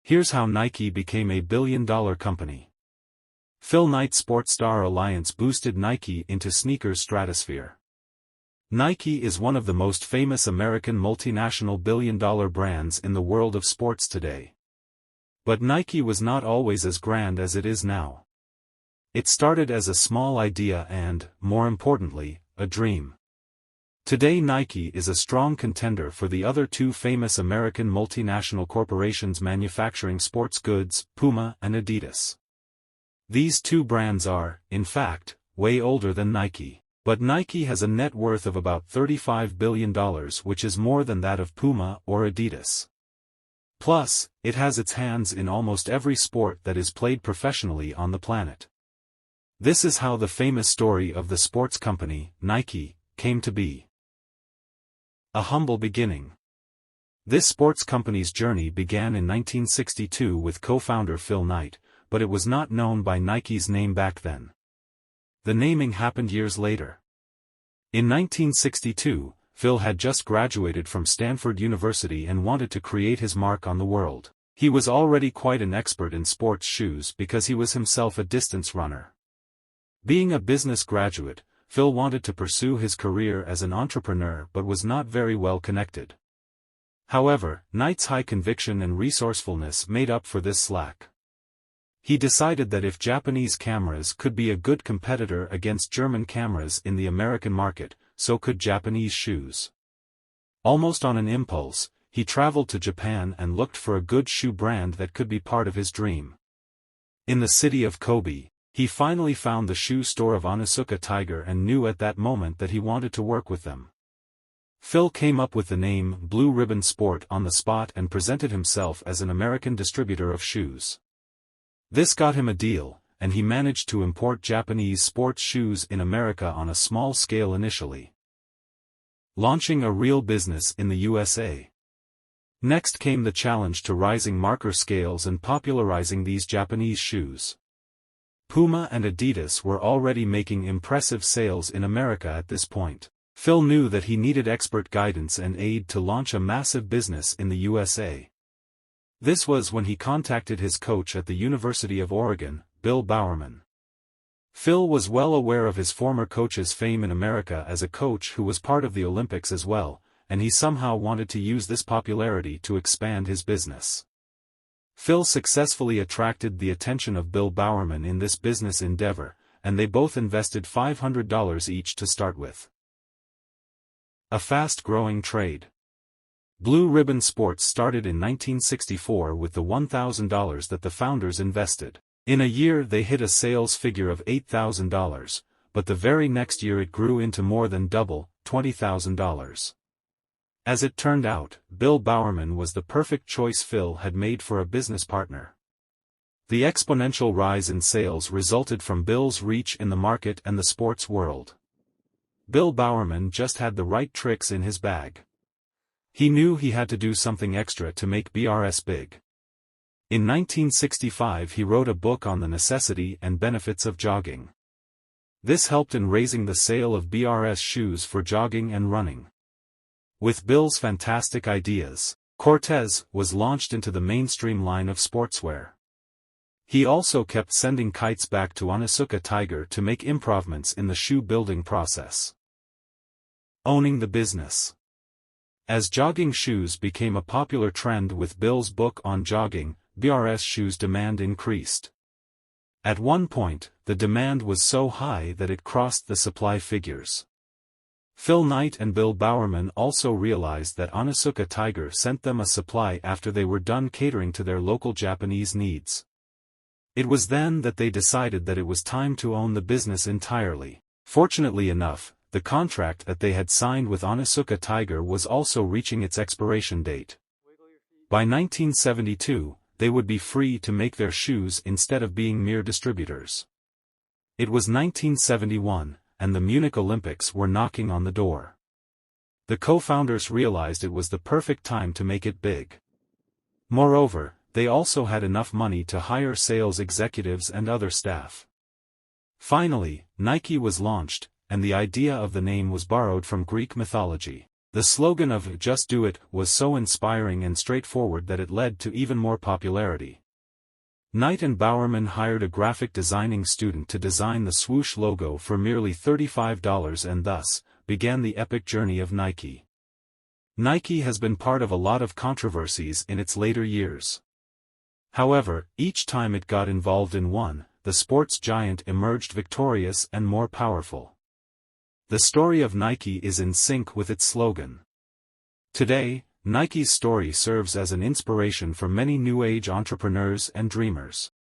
Here's how Nike became a billion-dollar company. Phil Knight Sports Star Alliance boosted Nike into sneakers stratosphere. Nike is one of the most famous American multinational billion-dollar brands in the world of sports today. But Nike was not always as grand as it is now. It started as a small idea and, more importantly, a dream. Today Nike is a strong contender for the other two famous American multinational corporations manufacturing sports goods, Puma and Adidas. These two brands are, in fact, way older than Nike. But Nike has a net worth of about $35 billion, which is more than that of Puma or Adidas. Plus, it has its hands in almost every sport that is played professionally on the planet. This is how the famous story of the sports company, Nike, came to be. A humble beginning. This sports company's journey began in 1962 with co-founder Phil Knight, but it was not known by Nike's name back then. The naming happened years later. In 1962, Phil had just graduated from Stanford University and wanted to create his mark on the world. He was already quite an expert in sports shoes because he was himself a distance runner. Being a business graduate, Phil wanted to pursue his career as an entrepreneur but was not very well connected. However, Knight's high conviction and resourcefulness made up for this slack. He decided that if Japanese cameras could be a good competitor against German cameras in the American market, so could Japanese shoes. Almost on an impulse, he traveled to Japan and looked for a good shoe brand that could be part of his dream. In the city of Kobe, he finally found the shoe store of Onitsuka Tiger and knew at that moment that he wanted to work with them. Phil came up with the name Blue Ribbon Sport on the spot and presented himself as an American distributor of shoes. This got him a deal, and he managed to import Japanese sports shoes in America on a small scale initially. Launching a real business in the USA. Next came the challenge to rising marker scales and popularizing these Japanese shoes. Puma and Adidas were already making impressive sales in America at this point. Phil knew that he needed expert guidance and aid to launch a massive business in the USA. This was when he contacted his coach at the University of Oregon, Bill Bowerman. Phil was well aware of his former coach's fame in America as a coach who was part of the Olympics as well, and he somehow wanted to use this popularity to expand his business. Phil successfully attracted the attention of Bill Bowerman in this business endeavor, and they both invested $500 each to start with. A fast-growing trade. Blue Ribbon Sports started in 1964 with the $1,000 that the founders invested. In a year they hit a sales figure of $8,000, but the very next year it grew into more than double, $20,000. As it turned out, Bill Bowerman was the perfect choice Phil had made for a business partner. The exponential rise in sales resulted from Bill's reach in the market and the sports world. Bill Bowerman just had the right tricks in his bag. He knew he had to do something extra to make BRS big. In 1965 he wrote a book on the necessity and benefits of jogging. This helped in raising the sale of BRS shoes for jogging and running. With Bill's fantastic ideas, Cortez was launched into the mainstream line of sportswear. He also kept sending kites back to Onitsuka Tiger to make improvements in the shoe building process. Owning the business. As jogging shoes became a popular trend with Bill's book on jogging, BRS shoes demand increased. At one point, the demand was so high that it crossed the supply figures. Phil Knight and Bill Bowerman also realized that Onitsuka Tiger sent them a supply after they were done catering to their local Japanese needs. It was then that they decided that it was time to own the business entirely. Fortunately enough, the contract that they had signed with Onitsuka Tiger was also reaching its expiration date. By 1972, they would be free to make their shoes instead of being mere distributors. It was 1971, and the Munich Olympics were knocking on the door. The co-founders realized it was the perfect time to make it big. Moreover, they also had enough money to hire sales executives and other staff. Finally, Nike was launched, and the idea of the name was borrowed from Greek mythology. The slogan of "Just Do It" was so inspiring and straightforward that it led to even more popularity. Knight and Bowerman hired a graphic designing student to design the swoosh logo for merely $35 and thus began the epic journey of Nike. Nike has been part of a lot of controversies in its later years. However, each time it got involved in one, the sports giant emerged victorious and more powerful. The story of Nike is in sync with its slogan. Today, Nike's story serves as an inspiration for many new age entrepreneurs and dreamers.